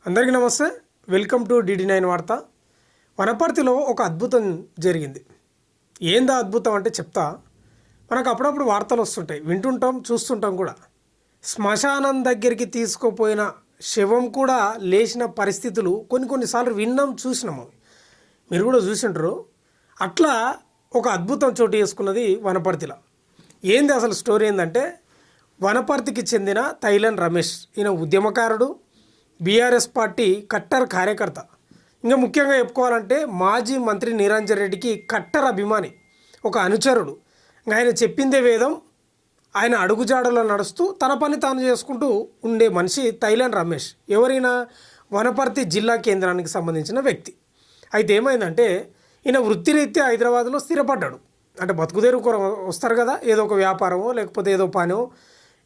అందరికీ నమస్తే. Welcome to DD9 వార్త. వనపర్తిలో ఒక అద్భుతం జరిగింది. ఏందా అద్భుతం అంటే చెప్తా. మనకు అప్పుడప్పుడు వార్తలు వస్తుంటాయి, వింటుంటాం, చూస్తుంటాం కూడా. శ్మశానం దగ్గరికి తీసుకుపోయిన శవం కూడా లేచిన పరిస్థితులు కొన్నిసార్లు విన్నాం, చూసినాము. మీరు కూడా చూసింటారు. అట్లా ఒక అద్భుతం చోటు చేసుకున్నది వనపర్తిలో. ఏంది అసలు స్టోరీ ఏంటంటే, వనపర్తికి చెందిన తైలన్ రమేష్, ఈయన ఉద్యమకారుడు, బీఆర్ఎస్ పార్టీ కట్టర్ కార్యకర్త. ఇంకా ముఖ్యంగా చెప్పుకోవాలంటే మాజీ మంత్రి నిరంజన్ రెడ్డికి కట్టర్ అభిమాని, ఒక అనుచరుడు. ఆయన చెప్పిందే వేదం, ఆయన అడుగుజాడలో నడుస్తూ తన పని తాను చేసుకుంటూ ఉండే మనిషి తైలన్ రమేష్. ఎవరైనా వనపర్తి జిల్లా కేంద్రానికి సంబంధించిన వ్యక్తి. అయితే ఏమైందంటే, ఈయన వృత్తిరీత్యా హైదరాబాద్లో స్థిరపడ్డాడు. అంటే బతుకుదేరు వస్తారు కదా, ఏదో ఒక వ్యాపారమో లేకపోతే ఏదో పనో,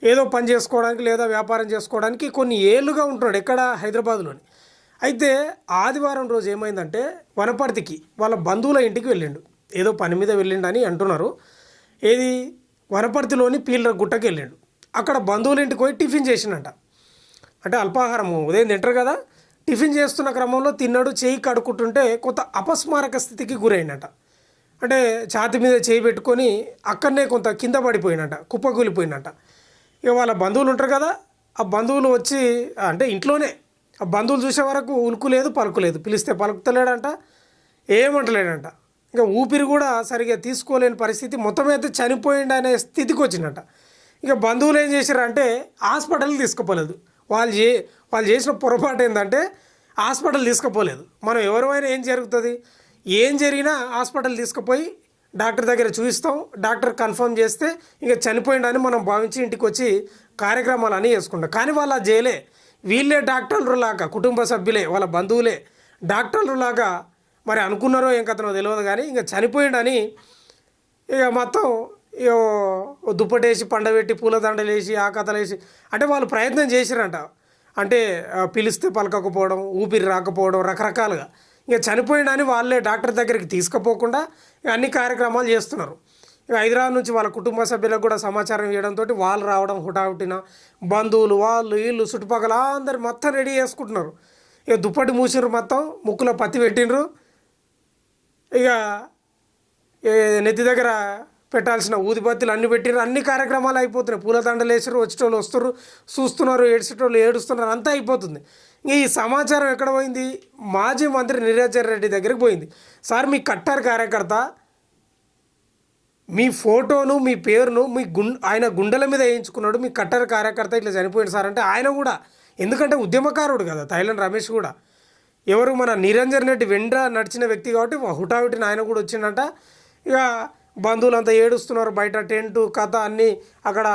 ఏదో పని చేసుకోవడానికి లేదా వ్యాపారం చేసుకోవడానికి కొన్ని ఏళ్ళుగా ఉంటున్నాడు ఎక్కడ, హైదరాబాద్లోని. అయితే ఆదివారం రోజు ఏమైందంటే, వనపర్తికి వాళ్ళ బంధువుల ఇంటికి వెళ్ళిండు. ఏదో పని మీద వెళ్ళిండని అంటున్నారు. ఏది, వనపర్తిలోని పీళ్ళ గుట్టకి వెళ్ళిండు. అక్కడ బంధువుల ఇంటికి పోయి టిఫిన్ చేసిండంట. అంటే అల్పాహారం ఉదయం తింటారు కదా, టిఫిన్ చేస్తున్న క్రమంలో తిన్నాడు. చేయి కడుక్కుంటుంటే కొంత అపస్మారక స్థితికి గురైందట. అంటే ఛాతి మీద చేయి పెట్టుకొని అక్కడనే కొంత కింద పడిపోయినట, కుప్పకూలిపోయినట. ఇక వాళ్ళ బంధువులు ఉంటారు కదా, ఆ బంధువులు వచ్చి, అంటే ఇంట్లోనే ఆ బంధువులు చూసే వరకు ఉలుకు లేదు, పలుకు లేదు. పిలిస్తే పలుకుతలేడంట, ఏమంటలేడంట. ఇంకా ఊపిరి కూడా సరిగా తీసుకోలేని పరిస్థితి, మొత్తం అయితే చనిపోయిండు అనే స్థితికి వచ్చిందట. ఇక బంధువులు ఏం చేశారంటే హాస్పిటల్కి తీసుకుపోలేదు. వాళ్ళు చేసిన పొరపాటు ఏంటంటే హాస్పిటల్ తీసుకుపోలేదు. మనం ఎవరైనా ఏం జరిగినా హాస్పిటల్ తీసుకుపోయి డాక్టర్ దగ్గర చూపిస్తాం. డాక్టర్ కన్ఫర్మ్ చేస్తే ఇంకా చనిపోయిండని మనం భావించి ఇంటికి వచ్చి కార్యక్రమాలు అన్నీ చేసుకుంటాం. కానీ వాళ్ళు చేయలే. వీళ్ళే డాక్టర్లులాగా, కుటుంబ సభ్యులే, వాళ్ళ బంధువులే డాక్టర్లులాగా మరి అనుకున్నారో ఏం కథనో తెలియదు, కానీ ఇంకా చనిపోయిండని ఇక మొత్తం దుప్పటేసి పండబెట్టి పూలదండలు వేసి ఆ కథలు వేసి, అంటే వాళ్ళు ప్రయత్నం చేసిరంట. అంటే పిలిస్తే పలకకపోవడం, ఊపిరి రాకపోవడం, రకరకాలుగా. ఇక చనిపోయిండని వాళ్ళే డాక్టర్ దగ్గరికి తీసుకుపోకుండా అన్ని కార్యక్రమాలు చేస్తున్నారు. ఇక హైదరాబాద్ నుంచి వాళ్ళ కుటుంబ సభ్యులకు కూడా సమాచారం ఇవ్వడంతో వాళ్ళు రావడం, హుటాహుటిన బంధువులు, వాళ్ళు వీళ్ళు చుట్టుపక్కల అందరు మొత్తం రెడీ చేసుకుంటున్నారు. ఇక దుప్పటి మూసిర్రు, మొత్తం ముక్కులో పత్తి పెట్టినరు. ఇక నెత్తి దగ్గర పెట్టాల్సిన ఊదిబత్తులు అన్నీ పెట్టినారు. అన్ని కార్యక్రమాలు అయిపోతున్నాయి. పూలదండలు వేసారు, వచ్చేటోళ్ళు వస్తారు, చూస్తున్నారు, ఏడ్చేటోళ్ళు ఏడుస్తున్నారు, అంతా అయిపోతుంది. ఈ సమాచారం ఎక్కడ పోయింది? మాజీ మంత్రి నిరంజన్ రెడ్డి దగ్గరికి పోయింది. సార్, మీ కట్టర్ కార్యకర్త మీ ఫోటోను, మీ పేరును ఆయన గుండెల మీద వేయించుకున్నాడు. మీ కట్టర్ కార్యకర్త ఇట్లా చనిపోయింది సార్ అంటే, ఆయన కూడా, ఎందుకంటే ఉద్యమకారుడు కదా తైలన్ రమేష్ కూడా, ఎవరు మన నిరంజన్ రెడ్డి వెంట నడిచిన వ్యక్తి కాబట్టి హుటాహుటిన ఆయన కూడా వచ్చిందంట. ఇక బంధువులంతా ఏడుస్తున్నారు. బయట టెంటు కథ అన్నీ, అక్కడ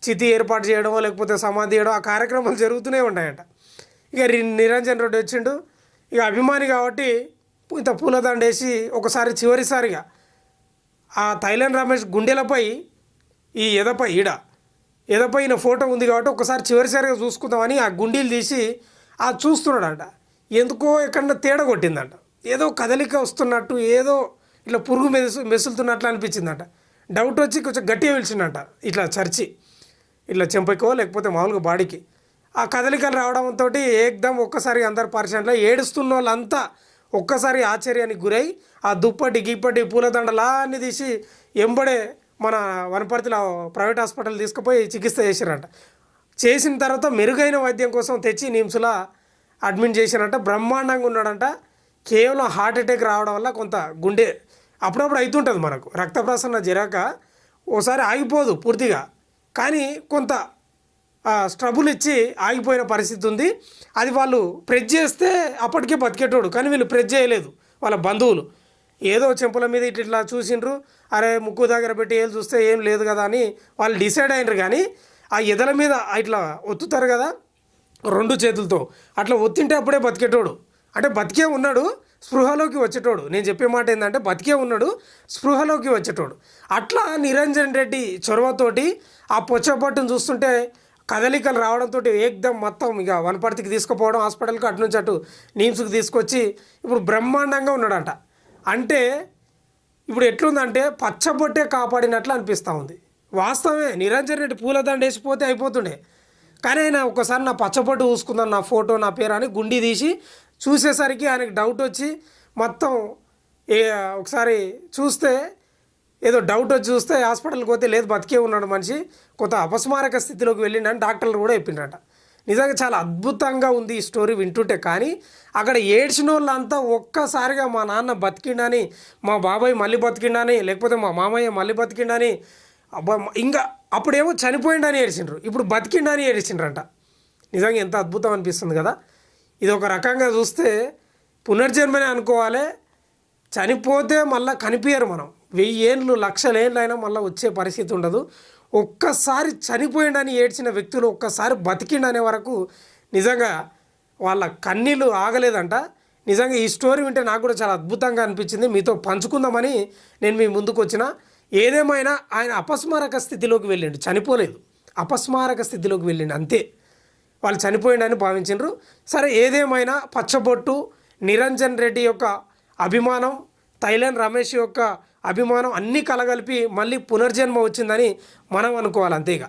చితి ఏర్పాటు చేయడమో లేకపోతే సమాధి చేయడం, ఆ కార్యక్రమాలు జరుగుతూనే ఉంటాయట. ఇక నిరంజన్ రెడ్డి వచ్చిండు. ఇక అభిమాని కాబట్టి ఇంత పూలదండ వేసి ఒకసారి చివరిసారిగా ఆ తైలన్ రమేష్ గుండెలపై, ఈ ఎదపై ఈయన ఫోటో ఉంది కాబట్టి ఒకసారి చివరిసారిగా చూసుకుందామని ఆ గుండీలు తీసి చూస్తున్నాడంట. ఎందుకో ఎక్కడన్నా తేడా కొట్టిందంట. ఏదో కదలిక వస్తున్నట్టు, ఏదో ఇట్లా పురుగు మెసులుతున్నట్లు అనిపించిందంట. డౌట్ వచ్చి కొంచెం గట్టిగా పిలిచిందంట. ఇట్లా చర్చి, ఇట్లా చెంపకో లేకపోతే మామూలుగా బాడీకి ఆ కదలికలు రావడంతో ఏకదం ఒక్కసారి అందరు పరిచయంలో ఏడుస్తున్న వాళ్ళంతా ఒక్కసారి ఆశ్చర్యానికి గురై ఆ దుప్పటి గిప్పటి పూలదండలా అన్ని తీసి ఎంబడే మన వనపర్తిలో ప్రైవేట్ హాస్పిటల్ తీసుకుపోయి చికిత్స చేశారంట. చేసిన తర్వాత మెరుగైన వైద్యం కోసం తెచ్చి నిమ్స్లో అడ్మిట్ చేశారంట. బ్రహ్మాండంగా ఉన్నాడంట. కేవలం హార్ట్ అటాక్ రావడం వల్ల కొంత గుండె అప్పుడప్పుడు అవుతుంటుంది, మనకు రక్త ప్రసరణ జరగక ఓసారి ఆగిపోదు పూర్తిగా, కానీ కొంత స్ట్రబుల్ ఇచ్చి ఆగిపోయిన పరిస్థితి ఉంది. అది వాళ్ళు ప్రెస్ చేస్తే అప్పటికే బతికేటోడు, కానీ వీళ్ళు ప్రెస్ చేయలేదు. వాళ్ళ బంధువులు ఏదో చెంపుల మీద ఇట్లా చూసిండ్రు, అరే ముక్కు దగ్గర పెట్టి ఏళ్ళు చూస్తే ఏం లేదు కదా అని వాళ్ళు డిసైడ్ అయినరు. కానీ ఆ ఎదల మీద ఇట్లా ఒత్తుతారు కదా రెండు చేతులతో, అట్లా ఒత్తింటే అప్పుడే బతికేటోడు. అంటే బతికే ఉన్నాడు, స్పృహలోకి వచ్చేటోడు. నేను చెప్పే మాట ఏంటంటే బతికే ఉన్నాడు, స్పృహలోకి వచ్చేటోడు. అట్లా నిరంజన్ రెడ్డి చొరవతోటి ఆ పొచ్చపట్టును చూస్తుంటే కదలికలు రావడంతో ఏకదం మొత్తం ఇక వనపర్తికి తీసుకుపోవడం, హాస్పిటల్కి అటు నుంచి అటు నీమ్స్కి తీసుకొచ్చి ఇప్పుడు బ్రహ్మాండంగా ఉన్నాడంట. అంటే ఇప్పుడు ఎట్లుందంటే పచ్చబొట్టే కాపాడినట్లు అనిపిస్తూ ఉంది. వాస్తవమే, నిరంజన్ రెడ్డి పూలదండ వేసిపోతే అయిపోతుండే, కానీ ఆయన ఒకసారి నా పచ్చబొట్టు చూసుకుందాం, నా ఫోటో నా పేరు అని గుండి తీసి చూసేసరికి ఆయనకి డౌట్ వచ్చి మొత్తం ఒకసారి చూస్తే ఏదో డౌట్ వచ్చి చూస్తే హాస్పిటల్కి పోతే లేదు బతికే ఉన్నాడు మనిషి, కొంత అపస్మారక స్థితిలోకి వెళ్ళిండని డాక్టర్లు కూడా చెప్పిండ్రట. నిజంగా చాలా అద్భుతంగా ఉంది ఈ స్టోరీ వింటుంటే. కానీ అక్కడ ఏడ్చిన వాళ్ళంతా ఒక్కసారిగా మా నాన్న బతికిండని, మా బాబాయ్ మళ్ళీ బతికిండని, లేకపోతే మా మామయ్య మళ్ళీ బతికిండని, అబ్బా ఇంకా అప్పుడేమో చనిపోయిండని ఏడ్చిండ్రు, ఇప్పుడు బతికిండని ఏడ్చిండ్రంట. నిజంగా ఎంత అద్భుతం అనిపిస్తుంది కదా. ఇది ఒక రకంగా చూస్తే పునర్జన్మనే అనుకోవాలి. చనిపోతే మళ్ళీ కనిపించరు మనం, 1000 ఏళ్ళు 1,00,000 ఏళ్ళు అయినా మళ్ళీ వచ్చే పరిస్థితి ఉండదు. ఒక్కసారి చనిపోయిండని ఏడ్చిన వ్యక్తులు ఒక్కసారి బతికిండనే వరకు నిజంగా వాళ్ళ కన్నీళ్ళు ఆగలేదంట. నిజంగా ఈ స్టోరీ వింటే నాకు కూడా చాలా అద్భుతంగా అనిపించింది, మీతో పంచుకుందామని నేను మీ ముందుకు వచ్చిన. ఏదేమైనా ఆయన అపస్మారక స్థితిలోకి వెళ్ళిండు, చనిపోలేదు, అపస్మారక స్థితిలోకి వెళ్ళిండు అంతే. వాళ్ళు చనిపోయిండని భావించారు. సరే ఏదేమైనా పచ్చబొట్టు, నిరంజన్ రెడ్డి యొక్క అభిమానం, తైలన్ రమేష్ యొక్క అభిమానం అన్నీ కలగలిపి మళ్ళీ పునర్జన్మ వచ్చిందని మనం అనుకోవాలి అంతేగా.